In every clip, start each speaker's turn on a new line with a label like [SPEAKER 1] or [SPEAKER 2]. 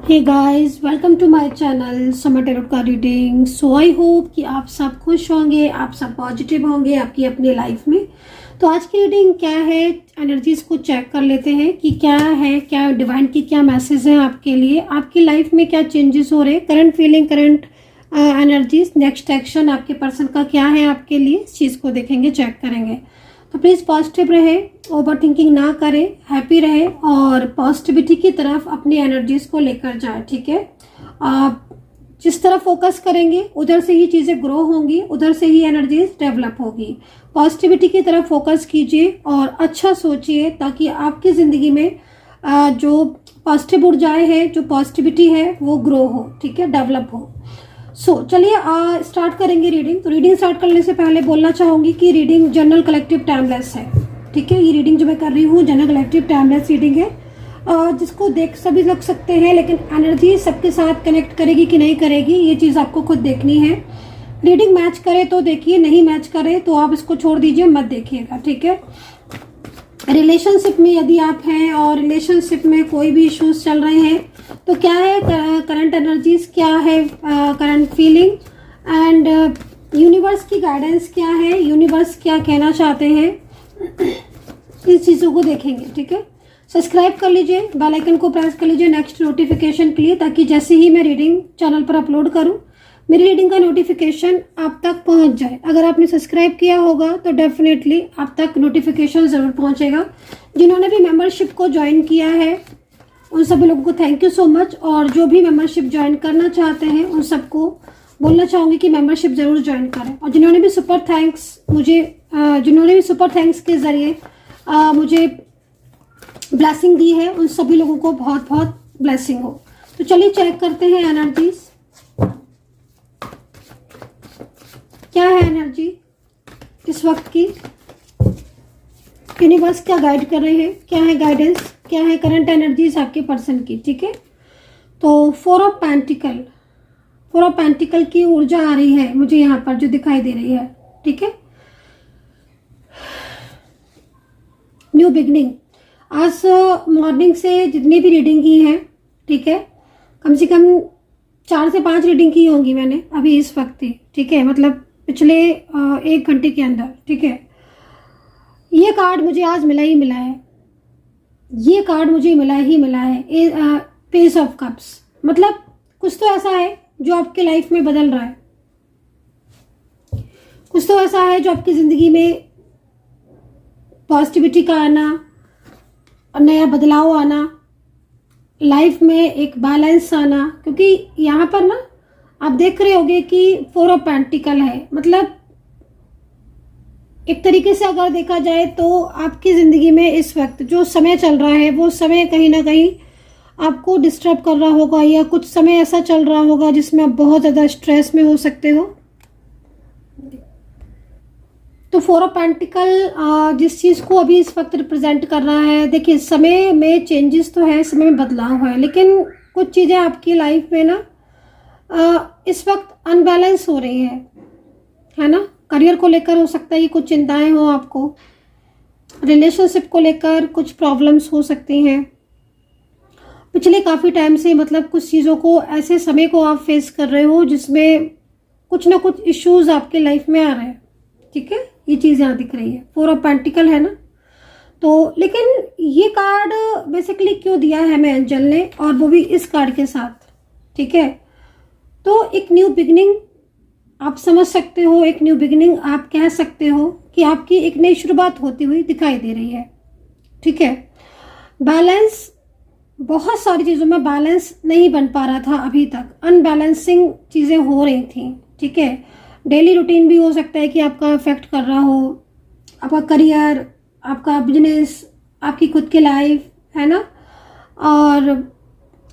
[SPEAKER 1] Hey guys, welcome to my channel Sama tarot का reading. So I hope कि आप सब खुश होंगे, आप सब पॉजिटिव होंगे आपकी अपनी लाइफ में। तो आज की रीडिंग क्या है, एनर्जीज को चेक कर लेते हैं कि क्या है, क्या डिवाइन की क्या मैसेज है आपके लिए, आपकी लाइफ में क्या चेंजेस हो रहे हैं, current feeling, current energies, next action आपके पर्सन का क्या है आपके लिए, इस चीज़ को देखेंगे, चेक करेंगे। तो प्लीज़ पॉजिटिव रहे, ओवर थिंकिंग ना करें, हैप्पी रहे और पॉजिटिविटी की तरफ अपनी एनर्जीज को लेकर जाए। ठीक है, आप जिस तरफ फोकस करेंगे उधर से ही चीज़ें ग्रो होंगी, उधर से ही एनर्जीज डेवलप होगी। पॉजिटिविटी की तरफ फोकस कीजिए और अच्छा सोचिए ताकि आपकी ज़िंदगी में जो पॉजिटिव ऊर्जाएं है, जो पॉजिटिविटी है वो ग्रो हो, ठीक है, डेवलप हो। चलिए स्टार्ट करेंगे रीडिंग। तो रीडिंग स्टार्ट करने से पहले बोलना चाहूंगी कि रीडिंग जनरल कलेक्टिव टाइमलेस है। ठीक है, ये रीडिंग जो मैं कर रही हूँ जनरल कलेक्टिव टाइमलेस रीडिंग है, जिसको देख सभी लग सकते हैं, लेकिन एनर्जी सबके साथ कनेक्ट करेगी कि नहीं करेगी ये चीज़ आपको खुद देखनी है। रीडिंग मैच करे तो देखिए, नहीं मैच करे तो आप इसको छोड़ दीजिए, मत देखिएगा। ठीक है, रिलेशनशिप में यदि आप हैं और रिलेशनशिप में कोई भी इश्यूज चल रहे हैं तो क्या है करंट एनर्जीज, क्या है करंट फीलिंग एंड यूनिवर्स की गाइडेंस क्या है, यूनिवर्स क्या कहना चाहते हैं, इस चीज़ों को देखेंगे। ठीक है, सब्सक्राइब कर लीजिए, बेल आइकन को प्रेस कर लीजिए नेक्स्ट नोटिफिकेशन के लिए, ताकि जैसे ही मैं रीडिंग चैनल पर अपलोड करूं मेरी रीडिंग का नोटिफिकेशन आप तक पहुंच जाए। अगर आपने सब्सक्राइब किया होगा तो डेफिनेटली आप तक नोटिफिकेशन ज़रूर पहुंचेगा। जिन्होंने भी मेंबरशिप को ज्वाइन किया है उन सभी लोगों को थैंक यू सो मच, और जो भी मेंबरशिप ज्वाइन करना चाहते हैं उन सबको बोलना चाहूँगी कि मेंबरशिप ज़रूर ज्वाइन करें। और जिन्होंने भी सुपर थैंक्स के ज़रिए मुझे ब्लेसिंग दी है उन सभी लोगों को बहुत बहुत ब्लेसिंग हो। तो चलिए चेक करते हैं एनर्जीज, क्या है एनर्जी इस वक्त की, यूनिवर्स क्या गाइड कर रहे हैं, क्या है गाइडेंस, क्या है करंट एनर्जीज आपके पर्सन की। ठीक है, तो फोर ऑफ पेंटिकल की ऊर्जा आ रही है मुझे यहाँ पर जो दिखाई दे रही है। ठीक है, न्यू बिगनिंग। आज मॉर्निंग से जितनी भी रीडिंग की है, ठीक है, कम से कम 4 से 5 रीडिंग की होंगी मैंने अभी इस वक्त ही। ठीक है, मतलब पिछले 1 घंटे के अंदर। ठीक है, ये कार्ड मुझे आज मिला ही मिला है, ये कार्ड मुझे मिला ही मिला है, पेज ऑफ कप्स। मतलब कुछ तो ऐसा है जो आपके लाइफ में बदल रहा है, कुछ तो ऐसा है जो आपकी ज़िंदगी में पॉजिटिविटी का आना, नया बदलाव आना, लाइफ में एक बैलेंस आना। क्योंकि यहाँ पर ना आप देख रहे होंगे कि 4 ऑफ पेंटिकल है, मतलब एक तरीके से अगर देखा जाए तो आपकी ज़िंदगी में इस वक्त जो समय चल रहा है वो समय कहीं ना कहीं आपको डिस्टर्ब कर रहा होगा, या कुछ समय ऐसा चल रहा होगा जिसमें आप बहुत ज़्यादा स्ट्रेस में हो सकते हो। तो 4 ऑफ पेंटिकल जिस चीज़ को अभी इस वक्त रिप्रेजेंट कर रहा है, देखिए समय में चेंजेस तो है, समय में बदलाव है, लेकिन कुछ चीज़ें आपकी लाइफ में ना इस वक्त अनबैलेंस हो रही है ना। करियर को लेकर हो सकता है कि कुछ चिंताएं हो आपको, रिलेशनशिप को लेकर कुछ प्रॉब्लम्स हो सकती हैं पिछले काफ़ी टाइम से, मतलब कुछ चीज़ों को, ऐसे समय को आप फेस कर रहे हो जिसमें कुछ ना कुछ इश्यूज आपके लाइफ में आ रहे हैं। ठीक है, ये चीज़ यहाँ दिख रही है, 4 ऑफ पेंटिकल है ना। तो लेकिन ये कार्ड बेसिकली क्यों दिया है मैं एंजल ने, और वो भी इस कार्ड के साथ। ठीक है, तो एक न्यू बिगनिंग आप समझ सकते हो, एक न्यू बिगनिंग आप कह सकते हो कि आपकी एक नई शुरुआत होती हुई दिखाई दे रही है। ठीक है, बैलेंस, बहुत सारी चीज़ों में बैलेंस नहीं बन पा रहा था अभी तक, अनबैलेंसिंग चीज़ें हो रही थी। ठीक है, डेली रूटीन भी हो सकता है कि आपका अफेक्ट कर रहा हो, आपका करियर, आपका बिजनेस, आपकी खुद की लाइफ, है ना, और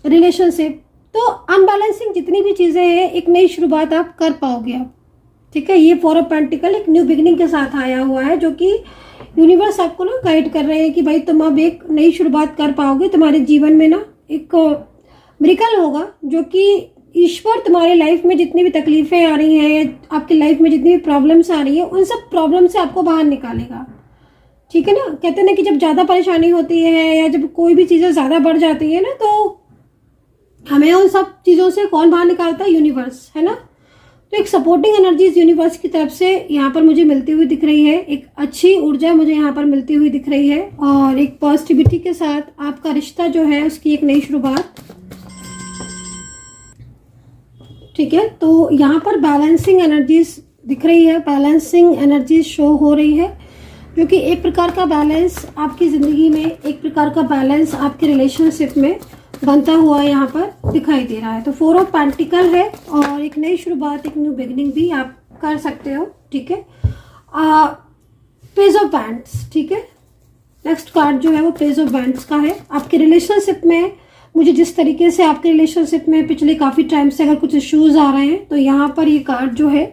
[SPEAKER 1] रिलेशनशिप। तो अनबैलेंसिंग जितनी भी चीज़ें हैं, एक नई शुरुआत आप कर पाओगे आप। ठीक है, ये 4 ऑफ पेंटिकल एक न्यू बिगनिंग के साथ आया हुआ है, जो कि यूनिवर्स आपको ना गाइड कर रहे हैं कि भाई तुम अब एक नई शुरुआत कर पाओगे, तुम्हारे जीवन में ना एक मिरेकल होगा, जो कि ईश्वर तुम्हारी लाइफ में जितनी भी तकलीफें आ रही हैं, आपकी लाइफ में जितनी भी प्रॉब्लम्स आ रही है, उन सब प्रॉब्लम से आपको बाहर निकालेगा। ठीक है ना, कहते हैं ना कि जब ज़्यादा परेशानी होती है या जब कोई भी चीज़ें ज़्यादा बढ़ जाती है ना, तो हमें उन सब चीज़ों से कौन बाहर निकालता है? यूनिवर्स, है ना। तो एक सपोर्टिंग एनर्जीज यूनिवर्स की तरफ से यहाँ पर मुझे मिलती हुई दिख रही है, एक अच्छी ऊर्जा मुझे यहाँ पर मिलती हुई दिख रही है, और एक पॉजिटिविटी के साथ आपका रिश्ता जो है उसकी एक नई शुरुआत। ठीक है, तो यहाँ पर बैलेंसिंग एनर्जीज दिख रही है, बैलेंसिंग एनर्जीज शो हो रही है, जो कि एक प्रकार का बैलेंस आपकी ज़िंदगी में, एक प्रकार का बैलेंस आपके रिलेशनशिप में बनता हुआ यहाँ पर दिखाई दे रहा है। तो 4 ऑफ पेंटिकल है और एक नई शुरुआत, एक न्यू बिगिनिंग भी आप कर सकते हो। ठीक है, पेज ऑफ बैंड्स। ठीक है, नेक्स्ट कार्ड जो है वो पेज ऑफ बैंड्स का है। आपके रिलेशनशिप में मुझे जिस तरीके से आपके रिलेशनशिप में पिछले काफ़ी टाइम से अगर कुछ इश्यूज आ रहे हैं, तो यहाँ पर ये कार्ड जो है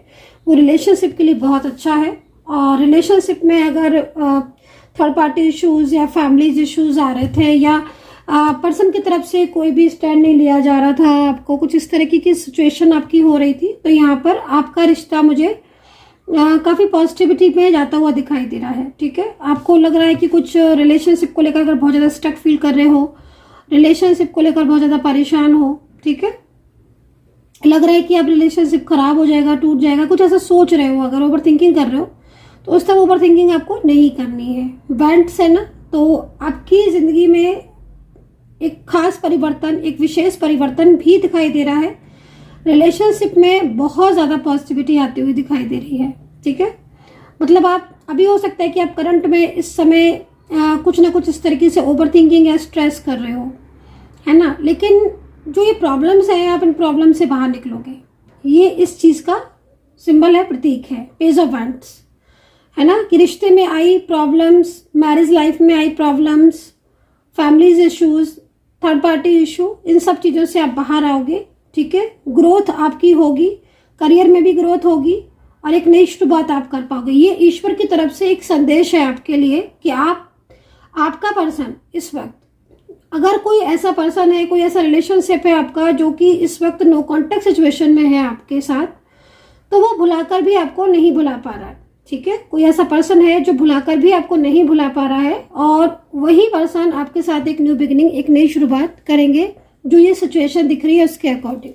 [SPEAKER 1] वो रिलेशनशिप के लिए बहुत अच्छा है। और रिलेशनशिप में अगर थर्ड पार्टी इश्यूज या फैमिलीज इश्यूज आ रहे थे, या पर्सन की तरफ से कोई भी स्टैंड नहीं लिया जा रहा था, आपको कुछ इस तरीके की सिचुएशन आपकी हो रही थी, तो यहाँ पर आपका रिश्ता मुझे काफ़ी पॉजिटिविटी में जाता हुआ दिखाई दे रहा है। ठीक है, आपको लग रहा है कि कुछ रिलेशनशिप को लेकर अगर बहुत ज़्यादा स्टक फील कर रहे हो, रिलेशनशिप को लेकर बहुत ज़्यादा परेशान हो, ठीक है, लग रहा है कि अब रिलेशनशिप खराब हो जाएगा, टूट जाएगा, कुछ ऐसा सोच रहे हो, अगर ओवर थिंकिंग कर रहे हो तो उस तरह ओवर थिंकिंग आपको नहीं करनी है। बैंड्स है ना, तो आपकी ज़िंदगी में एक खास परिवर्तन, एक विशेष परिवर्तन भी दिखाई दे रहा है। रिलेशनशिप में बहुत ज़्यादा पॉजिटिविटी आती हुई दिखाई दे रही है। ठीक है, मतलब आप अभी हो सकता है कि आप करंट में इस समय कुछ ना कुछ इस तरीके से ओवर थिंकिंग या स्ट्रेस कर रहे हो, है ना, लेकिन जो ये प्रॉब्लम्स हैं, आप इन प्रॉब्लम से बाहर निकलोगे। ये इस चीज़ का सिंबल है, प्रतीक है, पेज ऑफ वैंड्स, है ना, कि रिश्ते में आई प्रॉब्लम्स, मैरिज लाइफ में आई problems, families issues, third party issue, इन सब चीज़ों से आप बाहर आओगे। ठीक है, ग्रोथ आपकी होगी, करियर में भी ग्रोथ होगी और एक नई शुरुआत आप कर पाओगे। ये ईश्वर की तरफ से एक संदेश है आपके लिए कि आपका पर्सन इस वक्त, अगर कोई ऐसा पर्सन है, कोई ऐसा रिलेशनशिप है आपका जो कि इस वक्त नो कॉन्टेक्ट सिचुएशन में है आपके साथ, तो वो भुलाकर भी आपको नहीं भुला पा रहा है। ठीक है, कोई ऐसा पर्सन है जो भुलाकर भी आपको नहीं भुला पा रहा है, और वही पर्सन आपके साथ एक न्यू बिगिनिंग, एक नई शुरुआत करेंगे, जो ये सिचुएशन दिख रही है उसके अकॉर्डिंग।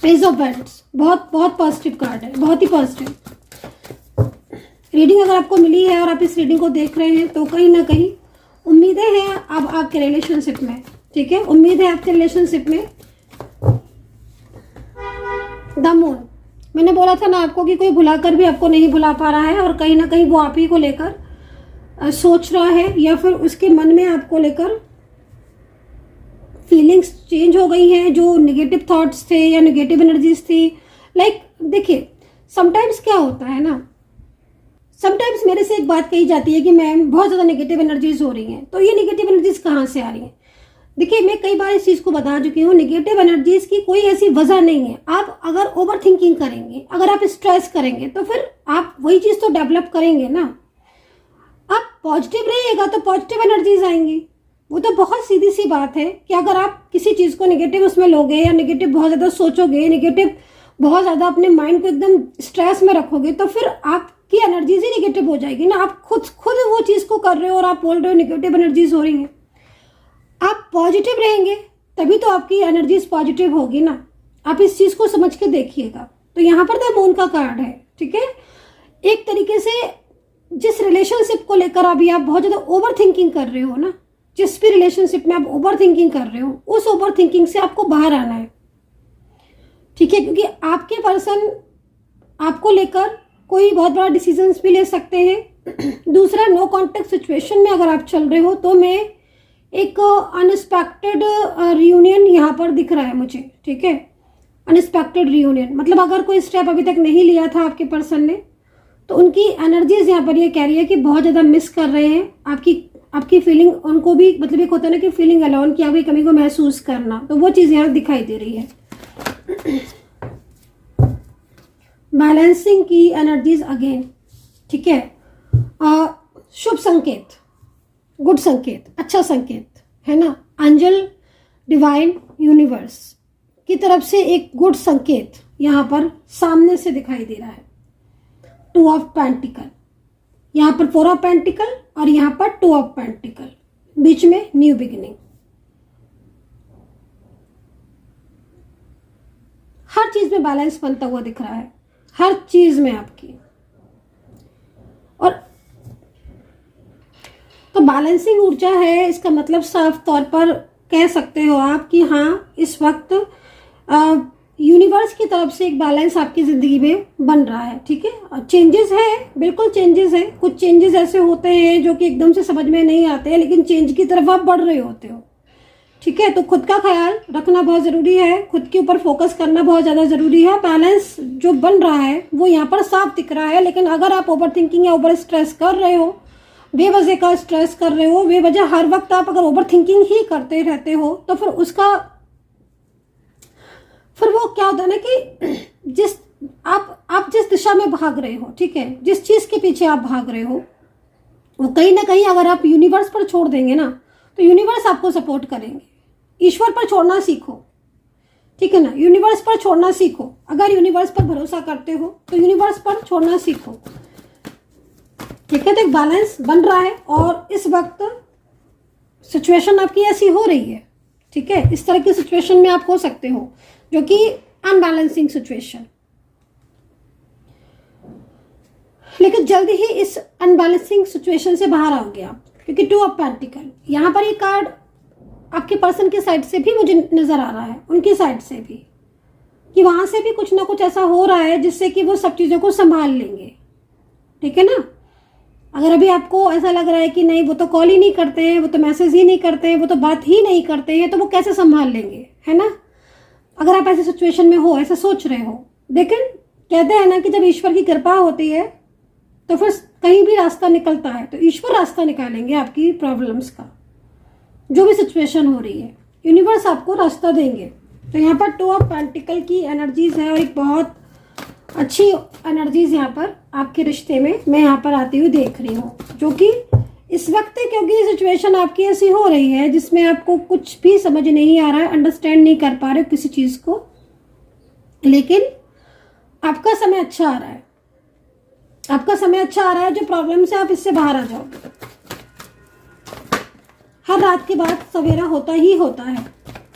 [SPEAKER 1] पेज ऑफ वैंड्स बहुत बहुत पॉजिटिव कार्ड है, बहुत ही पॉजिटिव। रीडिंग अगर आपको मिली है और आप इस रीडिंग को देख रहे हैं, तो कहीं ना कहीं उम्मीदें हैं अब आपके रिलेशनशिप में। ठीक है, उम्मीद है आपके रिलेशनशिप में। द मून, मैंने बोला था ना आपको कि कोई भुलाकर भी आपको नहीं भुला पा रहा है, और कहीं ना कहीं वो आप ही को लेकर सोच रहा है, या फिर उसके मन में आपको लेकर फीलिंग्स चेंज हो गई हैं, जो नेगेटिव थॉट्स थे या नेगेटिव एनर्जीज थी। लाइक देखिए, समटाइम्स क्या होता है ना, समटाइम्स मेरे से एक बात कही जाती है कि मैम बहुत ज़्यादा नेगेटिव एनर्जीज हो रही हैं, तो ये नेगेटिव एनर्जीज कहाँ से आ रही हैं? देखिए, मैं कई बार इस चीज़ को बता चुकी हूँ, नेगेटिव एनर्जीज की कोई ऐसी वजह नहीं है। आप अगर ओवर थिंकिंग करेंगे, अगर आप स्ट्रेस करेंगे, तो फिर आप वही चीज़ तो डेवलप करेंगे ना। आप पॉजिटिव रहिएगा तो पॉजिटिव एनर्जीज आएंगी। वो तो बहुत सीधी सी बात है कि अगर आप किसी चीज़ को नेगेटिव उसमें लोगे, या नेगेटिव बहुत ज़्यादा सोचोगे, नेगेटिव बहुत ज़्यादा अपने माइंड को एकदम स्ट्रेस में रखोगे, तो फिर आपकी एनर्जीज ही नेगेटिव हो जाएगी ना। आप खुद वो चीज़ को कर रहे हो और आप बोल रहे हो नेगेटिव एनर्जीज हो रही हैं। आप पॉजिटिव रहेंगे तभी तो आपकी एनर्जीज पॉजिटिव होगी ना। आप इस चीज़ को समझ के देखिएगा। तो यहाँ पर द मून का कार्ड है। ठीक है, एक तरीके से जिस रिलेशनशिप को लेकर अभी आप बहुत ज़्यादा ओवर थिंकिंग कर रहे हो ना, जिस भी रिलेशनशिप में आप ओवर थिंकिंग कर रहे हो, उस ओवर थिंकिंग से आपको बाहर आना है। ठीक है, क्योंकि आपके पर्सन आपको लेकर कोई बहुत बड़ा डिसीजंस भी ले सकते हैं। दूसरा, नो कॉन्टेक्ट सिचुएशन में अगर आप चल रहे हो, तो मैं एक अनएक्सपेक्टेड रियूनियन यहाँ पर दिख रहा है मुझे। ठीक है, अनएक्सपेक्टेड रियूनियन मतलब अगर कोई स्टेप अभी तक नहीं लिया था आपके पर्सन ने, तो उनकी एनर्जीज यहाँ पर ये कह रही है कि बहुत ज़्यादा मिस कर रहे हैं आपकी फीलिंग। उनको भी मतलब एक होता है ना कि फीलिंग अलोन, की आपकी कमी को महसूस करना, तो वो चीज़ यहाँ दिखाई दे रही है। बैलेंसिंग की एनर्जीज अगेन। ठीक है, शुभ संकेत, गुड संकेत, अच्छा संकेत है ना। एंजल, डिवाइन, यूनिवर्स की तरफ से एक गुड संकेत यहाँ पर सामने से दिखाई दे रहा है। 2 ऑफ पेंटिकल, यहाँ पर 4 ऑफ पेंटिकल और यहाँ पर 2 ऑफ पेंटिकल, बीच में न्यू बिगिनिंग। हर चीज में बैलेंस बनता हुआ दिख रहा है, हर चीज में आपकी। और तो बैलेंसिंग ऊर्जा है, इसका मतलब साफ तौर पर कह सकते हो आप कि हाँ, इस वक्त यूनिवर्स की तरफ से एक बैलेंस आपकी ज़िंदगी में बन रहा है। ठीक है, चेंजेस है, बिल्कुल चेंजेस है। कुछ चेंजेस ऐसे होते हैं जो कि एकदम से समझ में नहीं आते हैं, लेकिन चेंज की तरफ आप बढ़ रहे होते हो। ठीक है, तो खुद का ख्याल रखना बहुत ज़रूरी है, खुद के ऊपर फोकस करना बहुत ज़्यादा ज़रूरी है। बैलेंस जो बन रहा है वो यहाँ पर साफ दिख रहा है, लेकिन अगर आप ओवर थिंकिंग या ओवर स्ट्रेस कर रहे हो, बेवजह का स्ट्रेस कर रहे हो, बेवजह हर वक्त आप अगर ओवर थिंकिंग ही करते रहते हो, तो फिर वो क्या होता है ना कि आप जिस दिशा में भाग रहे हो, ठीक है, जिस चीज के पीछे आप भाग रहे हो, वो कहीं ना कहीं अगर आप यूनिवर्स पर छोड़ देंगे ना, तो यूनिवर्स आपको सपोर्ट करेंगे। ईश्वर पर छोड़ना सीखो, ठीक है ना, यूनिवर्स पर छोड़ना सीखो। अगर यूनिवर्स पर भरोसा करते हो तो यूनिवर्स पर छोड़ना सीखो। ठीक है, तो एक बैलेंस बन रहा है और इस वक्त सिचुएशन आपकी ऐसी हो रही है। ठीक है, इस तरह की सिचुएशन में आप हो सकते हो जो कि अनबैलेंसिंग सिचुएशन, लेकिन जल्दी ही इस अनबैलेंसिंग सिचुएशन से बाहर आओगे आप, क्योंकि 2 ऑफ पेंटिकल यहाँ पर ये कार्ड आपके पर्सन की साइड से भी मुझे नजर आ रहा है, उनकी साइड से भी, कि वहां से भी कुछ ना कुछ ऐसा हो रहा है जिससे कि वो सब चीजों को संभाल लेंगे। ठीक है ना, अगर अभी आपको ऐसा लग रहा है कि नहीं, वो तो कॉल ही नहीं करते हैं, वो तो मैसेज ही नहीं करते हैं, वो तो बात ही नहीं करते हैं, तो वो कैसे संभाल लेंगे, है ना। अगर आप ऐसी सिचुएशन में हो, ऐसा सोच रहे हो, लेकिन कहते हैं ना कि जब ईश्वर की कृपा होती है तो फिर कहीं भी रास्ता निकलता है, तो ईश्वर रास्ता निकालेंगे आपकी प्रॉब्लम्स का। जो भी सिचुएशन हो रही है, यूनिवर्स आपको रास्ता देंगे। तो यहाँ पर 2 ऑफ पेंटिकल की एनर्जीज है और एक बहुत अच्छी एनर्जीज यहाँ पर आपके रिश्ते में मैं यहाँ पर आती हुई देख रही हूँ, जो कि इस वक्त, क्योंकि सिचुएशन आपकी ऐसी हो रही है जिसमें आपको कुछ भी समझ नहीं आ रहा है, अंडरस्टैंड नहीं कर पा रहे किसी चीज को, लेकिन आपका समय अच्छा आ रहा है, आपका समय अच्छा आ रहा है। जो प्रॉब्लम से आप इससे बाहर आ जाओगे। हर रात के बाद सवेरा होता ही होता है।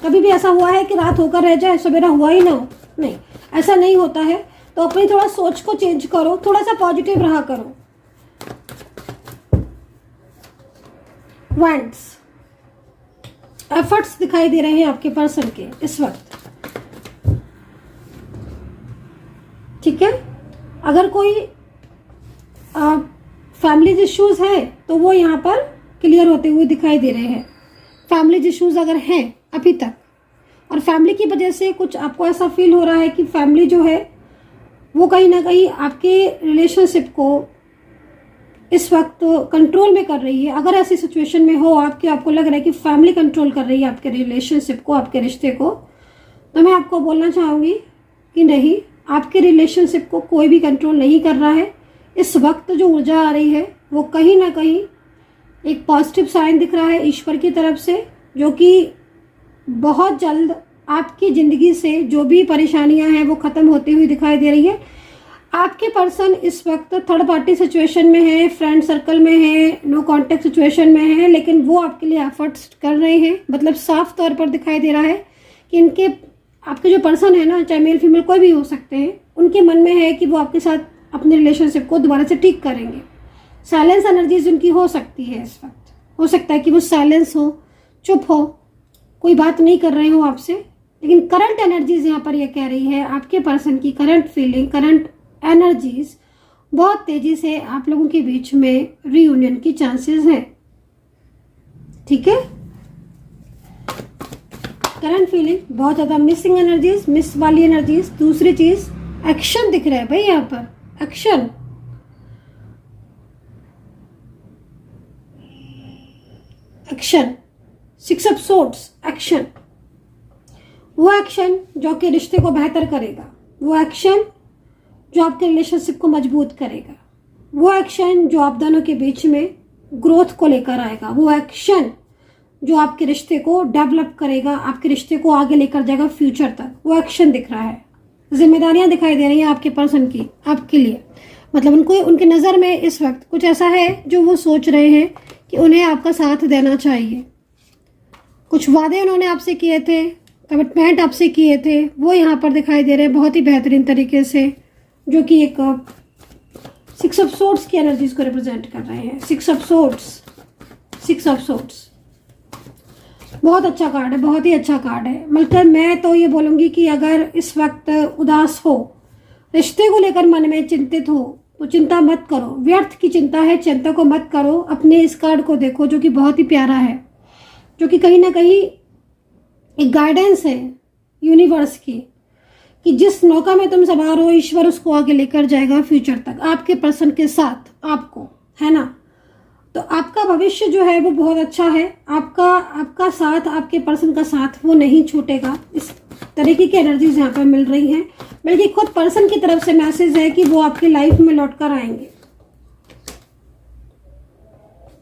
[SPEAKER 1] कभी भी ऐसा हुआ है कि रात होकर रह जाए, सवेरा हुआ ही ना हो? नहीं, ऐसा नहीं होता है। तो अपनी थोड़ा सोच को चेंज करो, थोड़ा सा पॉजिटिव रहा करो। वैंड्स, एफर्ट्स दिखाई दे रहे हैं आपके पर्सन के इस वक्त। ठीक है, अगर कोई फैमिली इश्यूज है तो वो यहाँ पर क्लियर होते हुए दिखाई दे रहे हैं। फैमिली इश्यूज अगर हैं अभी तक, और फैमिली की वजह से कुछ आपको ऐसा फील हो रहा है कि फैमिली जो है वो कहीं ना कहीं आपके रिलेशनशिप को इस वक्त कंट्रोल में कर रही है। अगर ऐसी सिचुएशन में हो आपको लग रहा है कि फैमिली कंट्रोल कर रही है आपके रिलेशनशिप को, आपके रिश्ते को, तो मैं आपको बोलना चाहूँगी कि नहीं, आपके रिलेशनशिप को कोई भी कंट्रोल नहीं कर रहा है। इस वक्त जो ऊर्जा आ रही है वो कहीं ना कहीं एक पॉजिटिव साइन दिख रहा है ईश्वर की तरफ से, जो कि बहुत जल्द आपकी ज़िंदगी से जो भी परेशानियां हैं वो ख़त्म होती हुई दिखाई दे रही है। आपके पर्सन इस वक्त थर्ड पार्टी सिचुएशन में है, फ्रेंड सर्कल में है, नो कांटेक्ट सिचुएशन में है, लेकिन वो आपके लिए एफर्ट्स कर रहे हैं। मतलब साफ तौर पर दिखाई दे रहा है कि आपके जो पर्सन है ना, चाहे मेल फीमेल कोई भी हो सकते हैं, उनके मन में है कि वो आपके साथ अपने रिलेशनशिप को दोबारा से ठीक करेंगे। साइलेंस एनर्जीज उनकी हो सकती है इस वक्त। हो सकता है कि वो साइलेंस हो, चुप हो, कोई बात नहीं कर रहे हो आपसे, लेकिन करंट एनर्जीज यहाँ पर ये कह रही है आपके पर्सन की करंट फीलिंग, करंट एनर्जीज बहुत तेजी से आप लोगों के बीच में रीयूनियन की चांसेस हैं। ठीक है, करंट फीलिंग बहुत ज़्यादा मिसिंग एनर्जीज, मिस वाली एनर्जीज। दूसरी चीज एक्शन दिख रहा है भाई यहाँ पर, action. Action, 6 of swords, action. वो एक्शन जो आपके रिश्ते को बेहतर करेगा, वो एक्शन जो आपके रिलेशनशिप को मजबूत करेगा, वो एक्शन जो आप दोनों के बीच में ग्रोथ को लेकर आएगा, वो एक्शन जो आपके रिश्ते को डेवलप करेगा, आपके रिश्ते को आगे लेकर जाएगा फ्यूचर तक, वो एक्शन दिख रहा है। जिम्मेदारियां दिखाई दे रही हैं आपके पर्सन की आपके लिए। मतलब उनके नज़र में इस वक्त कुछ ऐसा है जो वो सोच रहे हैं कि उन्हें आपका साथ देना चाहिए। कुछ वादे उन्होंने आपसे किए थे, कमिटमेंट आपसे किए थे वो यहाँ पर दिखाई दे रहे हैं बहुत ही बेहतरीन तरीके से, जो कि एक 6 ऑफ सोर्ड्स की एनर्जीज को रिप्रेजेंट कर रहे हैं। 6 ऑफ सोर्ड्स बहुत अच्छा कार्ड है, बहुत ही अच्छा कार्ड है। मतलब मैं तो ये बोलूँगी कि अगर इस वक्त उदास हो, रिश्ते को लेकर मन में चिंतित हो, तो चिंता मत करो। व्यर्थ की चिंता है, चिंता को मत करो। अपने इस कार्ड को देखो जो कि बहुत ही प्यारा है, जो कि कहीं ना कहीं एक गाइडेंस है यूनिवर्स की, कि जिस नौका में तुम सवार हो ईश्वर उसको आगे लेकर जाएगा फ्यूचर तक, आपके पर्सन के साथ आपको, है ना। तो आपका भविष्य जो है वो बहुत अच्छा है। आपका साथ, आपके पर्सन का साथ वो नहीं छूटेगा। इस तरीके की एनर्जीज यहाँ पर मिल रही हैं। बल्कि खुद पर्सन की तरफ से मैसेज है कि वो आपकी लाइफ में लौट कर आएंगे।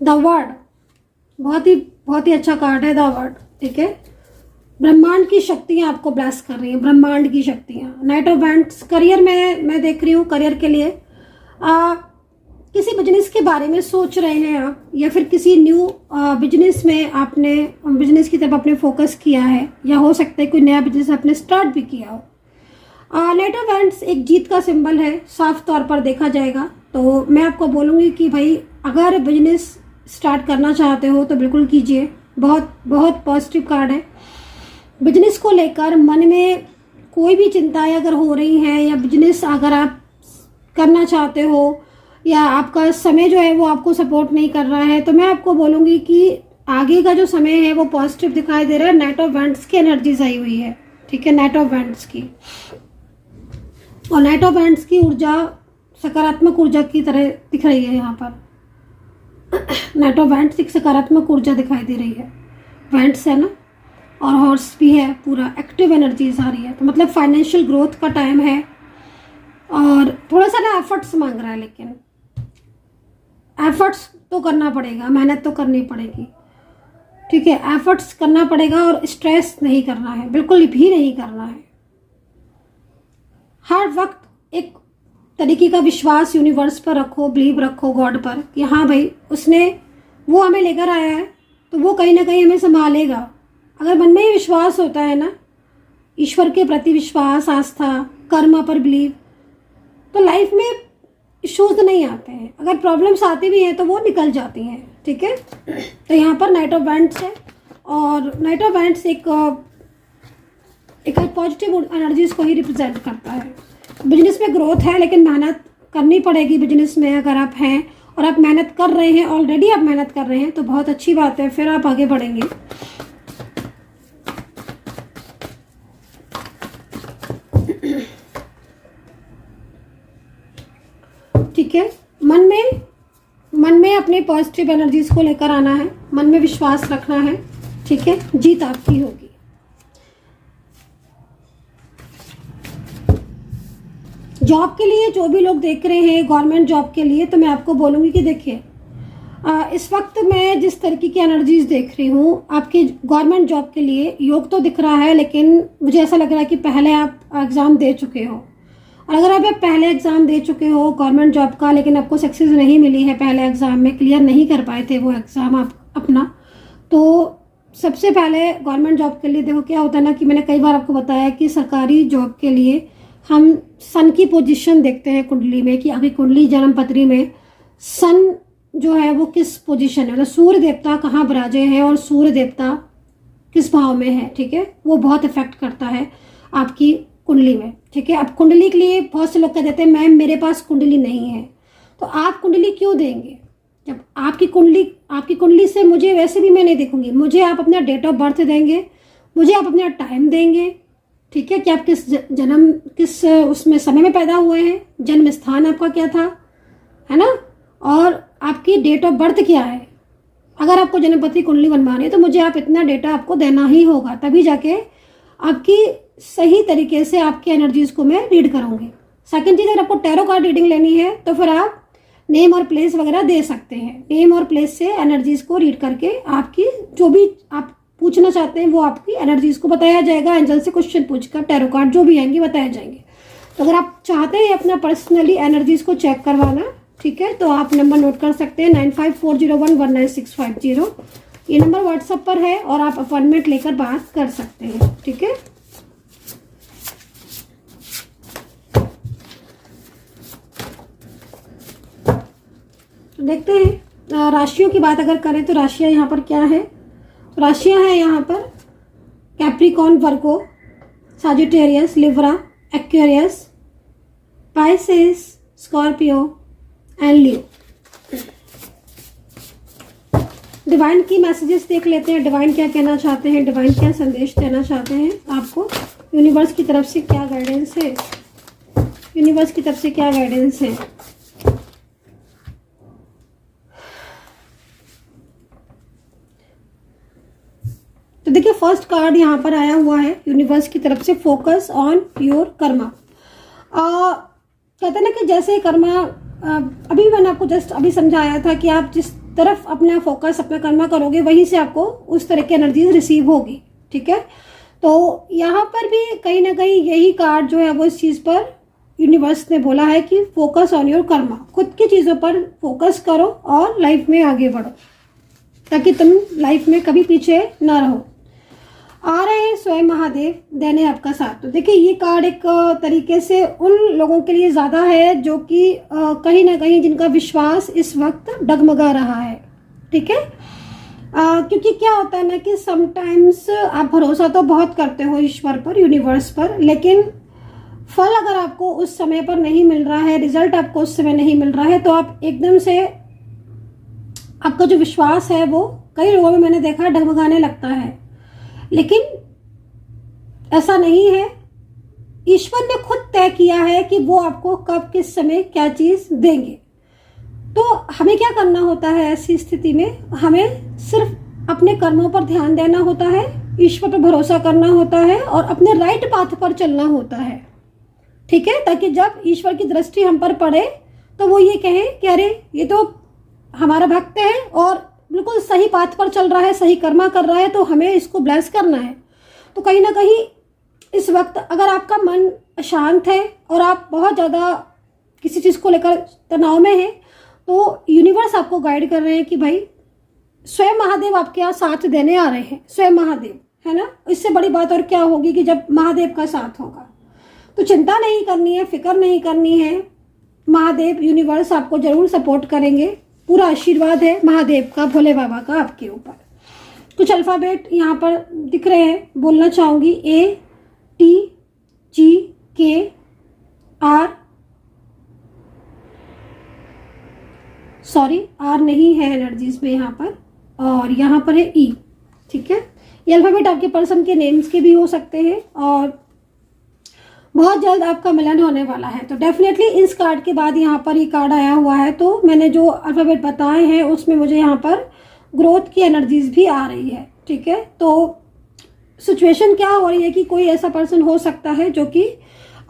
[SPEAKER 1] द वर्ड बहुत ही अच्छा कार्ड है, द वर्ड, ठीक है। ब्रह्मांड की शक्तियां आपको ब्लेस कर रही हैं, ब्रह्मांड की शक्तियां। नाइट ऑफ वैंड्स, करियर में मैं देख रही हूँ, करियर के लिए किसी बिजनेस के बारे में सोच रहे हैं आप, या फिर किसी न्यू बिजनेस में आपने बिजनेस की तरफ आपने फोकस किया है, या हो सकता है कोई नया बिजनेस आपने स्टार्ट भी किया हो। नाइट ऑफ वैंड्स एक जीत का सिंबल है, साफ तौर पर देखा जाएगा। तो मैं आपको बोलूँगी कि भाई अगर बिजनेस स्टार्ट करना चाहते हो तो बिल्कुल कीजिए। बहुत पॉजिटिव कार्ड है। बिजनेस को लेकर मन में कोई भी चिंताएं अगर हो रही हैं, या बिजनेस अगर आप करना चाहते हो, या आपका समय जो है वो आपको सपोर्ट नहीं कर रहा है, तो मैं आपको बोलूँगी कि आगे का जो समय है वो पॉजिटिव दिखाई दे रहा है। नाइट ऑफ वैंड्स की एनर्जीज आई हुई है, ठीक है, नाइट ऑफ वैंड्स की। और नाइट ऑफ वैंड्स की ऊर्जा सकारात्मक ऊर्जा की तरह दिख रही है यहाँ पर। नाइट ऑफ वैंड्स एक सकारात्मक ऊर्जा दिखाई दे रही है। वैंड्स है ना, और हॉर्स भी है, पूरा एक्टिव एनर्जीज आ रही है। तो मतलब फाइनेंशियल ग्रोथ का टाइम है, और थोड़ा सा ना एफर्ट्स मांग रहा है, लेकिन एफर्ट्स तो करना पड़ेगा, मेहनत तो करनी पड़ेगी, ठीक है। एफर्ट्स करना पड़ेगा, और स्ट्रेस नहीं करना है, बिल्कुल भी नहीं करना है। हर वक्त एक तरीके का विश्वास यूनिवर्स पर रखो, बिलीव रखो गॉड पर, कि हाँ भाई वो हमें लेकर आया है तो वो कहीं ना कहीं हमें संभालेगा। अगर मन में ही विश्वास होता है ना, ईश्वर के प्रति विश्वास, आस्था, कर्म पर बिलीव, तो लाइफ में इश्यूज नहीं आते हैं। अगर प्रॉब्लम्स आती भी हैं तो वो निकल जाती हैं, ठीक है। तो यहाँ पर नाइट ऑफ वैंड्स है, और नाइट ऑफ वैंड्स एक पॉजिटिव एनर्जीज को ही रिप्रेजेंट करता है। बिजनेस में ग्रोथ है, लेकिन मेहनत करनी पड़ेगी बिजनेस में। अगर आप हैं और आप मेहनत कर रहे हैं, ऑलरेडी आप मेहनत कर रहे हैं, तो बहुत अच्छी बात है, फिर आप आगे बढ़ेंगे। ठीक है, मन में अपने पॉजिटिव एनर्जीज को लेकर आना है, मन में विश्वास रखना है, ठीक है। जीत आपकी होगी। जॉब के लिए जो भी लोग देख रहे हैं, गवर्नमेंट जॉब के लिए, तो मैं आपको बोलूँगी कि देखिए, इस वक्त मैं जिस तरीके की एनर्जीज देख रही हूँ, आपके गवर्नमेंट जॉब के लिए योग तो दिख रहा है, लेकिन मुझे ऐसा लग रहा है कि पहले आप एग्ज़ाम दे चुके हो। और अगर आप पहले एग्ज़ाम दे चुके हो गवर्नमेंट जॉब का, लेकिन आपको सक्सेस नहीं मिली है, पहले एग्ज़ाम में क्लियर नहीं कर पाए थे वो एग्ज़ाम आप अपना, तो सबसे पहले गवर्नमेंट जॉब के लिए देखो क्या होता है ना, कि मैंने कई बार आपको बताया कि सरकारी जॉब के लिए हम सन की पोजीशन देखते हैं कुंडली में, कि अभी कुंडली जन्म पत्री में सन जो है वो किस पोजीशन है, मतलब सूर्य देवता कहाँ विराजे हैं और सूर्य देवता किस भाव में है, ठीक है। वो बहुत इफेक्ट करता है आपकी कुंडली में, ठीक है। अब कुंडली के लिए बहुत से लोग कह देते हैं मैम मेरे पास कुंडली नहीं है, तो आप कुंडली क्यों देंगे जब आपकी कुंडली से मुझे वैसे भी मैं नहीं देखूंगी, मुझे आप अपना डेट ऑफ बर्थ देंगे, मुझे आप अपना टाइम देंगे, ठीक है, कि आप किस उसमें समय में पैदा हुए हैं, जन्म स्थान आपका क्या था, है ना, और आपकी डेट ऑफ बर्थ क्या है। अगर आपको जन्मपत्री कुंडली बनवानी है तो मुझे आप इतना डेटा आपको देना ही होगा, तभी जाके आपकी सही तरीके से आपकी एनर्जीज को मैं रीड करूँगी। सेकंड चीज़, अगर आपको टैरो कार्ड रीडिंग लेनी है तो फिर आप नेम और प्लेस वगैरह दे सकते हैं। नेम और प्लेस से एनर्जीज को रीड करके आपकी जो भी आप पूछना चाहते हैं वो आपकी एनर्जीज को बताया जाएगा। एंजल से क्वेश्चन पूछकर टैरो कार्ड जो भी आएंगे बताए जाएंगे। तो अगर आप चाहते हैं अपना पर्सनली एनर्जीज को चेक करवाना, ठीक है, तो आप नंबर नोट कर सकते हैं 9540119650। ये नंबर व्हाट्सएप पर है और आप अपॉइंटमेंट लेकर बात कर सकते हैं, ठीक है। तो देखते हैं राशियों की बात अगर करें तो राशियां यहाँ पर क्या है। राशियां हैं यहाँ पर Capricorn, Virgo, Sagittarius, Libra, Aquarius, Pisces, Scorpio and Leo. Divine की मैसेजेस देख लेते हैं, डिवाइन क्या कहना चाहते हैं, डिवाइन क्या संदेश देना चाहते हैं आपको, यूनिवर्स की तरफ से क्या गाइडेंस है, यूनिवर्स की तरफ से क्या गाइडेंस है। तो देखिए फर्स्ट कार्ड यहाँ पर आया हुआ है यूनिवर्स की तरफ से, फोकस ऑन योर कर्मा। कहते हैं ना कि जैसे कर्मा, अभी मैंने आपको जस्ट अभी समझाया था कि आप जिस तरफ अपना फोकस, अपना कर्मा करोगे वहीं से आपको उस तरह की एनर्जी रिसीव होगी, ठीक है। तो यहाँ पर भी कहीं ना कहीं यही कार्ड जो है वो इस चीज़ पर यूनिवर्स ने बोला है कि फोकस ऑन योर कर्मा, खुद की चीज़ों पर फोकस करो और लाइफ में आगे बढ़ो ताकि तुम लाइफ में कभी पीछे ना रहो। आ रहे हैं स्वयं महादेव देने आपका साथ। तो देखिए ये कार्ड एक तरीके से उन लोगों के लिए ज़्यादा है जो कि कहीं ना कहीं जिनका विश्वास इस वक्त डगमगा रहा है, ठीक है। क्योंकि क्या होता है ना कि समटाइम्स आप भरोसा तो बहुत करते हो ईश्वर पर, यूनिवर्स पर, लेकिन फल अगर आपको उस समय पर नहीं मिल रहा है, रिजल्ट आपको उस समय नहीं मिल रहा है, तो आप एकदम से आपका जो विश्वास है वो कई लोगों में मैंने देखा डगमगाने लगता है। लेकिन ऐसा नहीं है, ईश्वर ने खुद तय किया है कि वो आपको कब किस समय क्या चीज देंगे। तो हमें क्या करना होता है ऐसी स्थिति में, हमें सिर्फ अपने कर्मों पर ध्यान देना होता है, ईश्वर पर भरोसा करना होता है और अपने राइट पाथ पर चलना होता है, ठीक है। ताकि जब ईश्वर की दृष्टि हम पर पड़े तो वो ये कहें कि अरे ये तो हमारा भक्त है और बिल्कुल सही पाथ पर चल रहा है, सही कर्मा कर रहा है, तो हमें इसको ब्लेस करना है। तो कहीं ना कहीं इस वक्त अगर आपका मन अशांत है और आप बहुत ज़्यादा किसी चीज़ को लेकर तनाव में हैं, तो यूनिवर्स आपको गाइड कर रहे हैं कि भाई स्वयं महादेव आपके यहाँ साथ देने आ रहे हैं, स्वयं महादेव, है ना। इससे बड़ी बात और क्या होगी कि जब महादेव का साथ होगा। तो चिंता नहीं करनी है, फिक्र नहीं करनी है, महादेव यूनिवर्स आपको जरूर सपोर्ट करेंगे। पूरा आशीर्वाद है महादेव का, भोले बाबा का आपके ऊपर। कुछ अल्फ़ाबेट यहाँ पर दिख रहे हैं, बोलना चाहूँगी। ATGKR, सॉरी आर नहीं है एनर्जीज में यहाँ पर, और यहाँ पर है E, ठीक है। ये अल्फ़ाबेट आपके पर्सन के नेम्स के भी हो सकते हैं और बहुत जल्द आपका मिलन होने वाला है। तो डेफिनेटली इस कार्ड के बाद यहाँ पर ये कार्ड आया हुआ है, तो मैंने जो अल्फ़ाबेट बताए हैं उसमें मुझे यहाँ पर ग्रोथ की एनर्जीज भी आ रही है, ठीक है। तो सिचुएशन क्या हो रही है कि कोई ऐसा पर्सन हो सकता है जो कि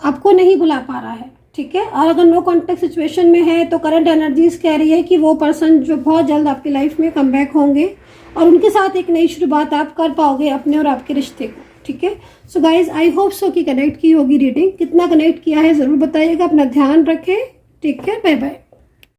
[SPEAKER 1] आपको नहीं बुला पा रहा है, ठीक है। और अगर नो कॉन्टेक्ट सिचुएशन में है तो करंट एनर्जीज कह रही है कि वो पर्सन जो बहुत जल्द आपकी लाइफ में कम बैक होंगे और उनके साथ एक नई शुरुआत आप कर पाओगे अपने और आपके रिश्ते को, ठीक है। So guys I hope so कि कनेक्ट की होगी रीडिंग। कितना कनेक्ट किया है ज़रूर बताइएगा। अपना ध्यान रखें, टेक केयर, बाय बाय।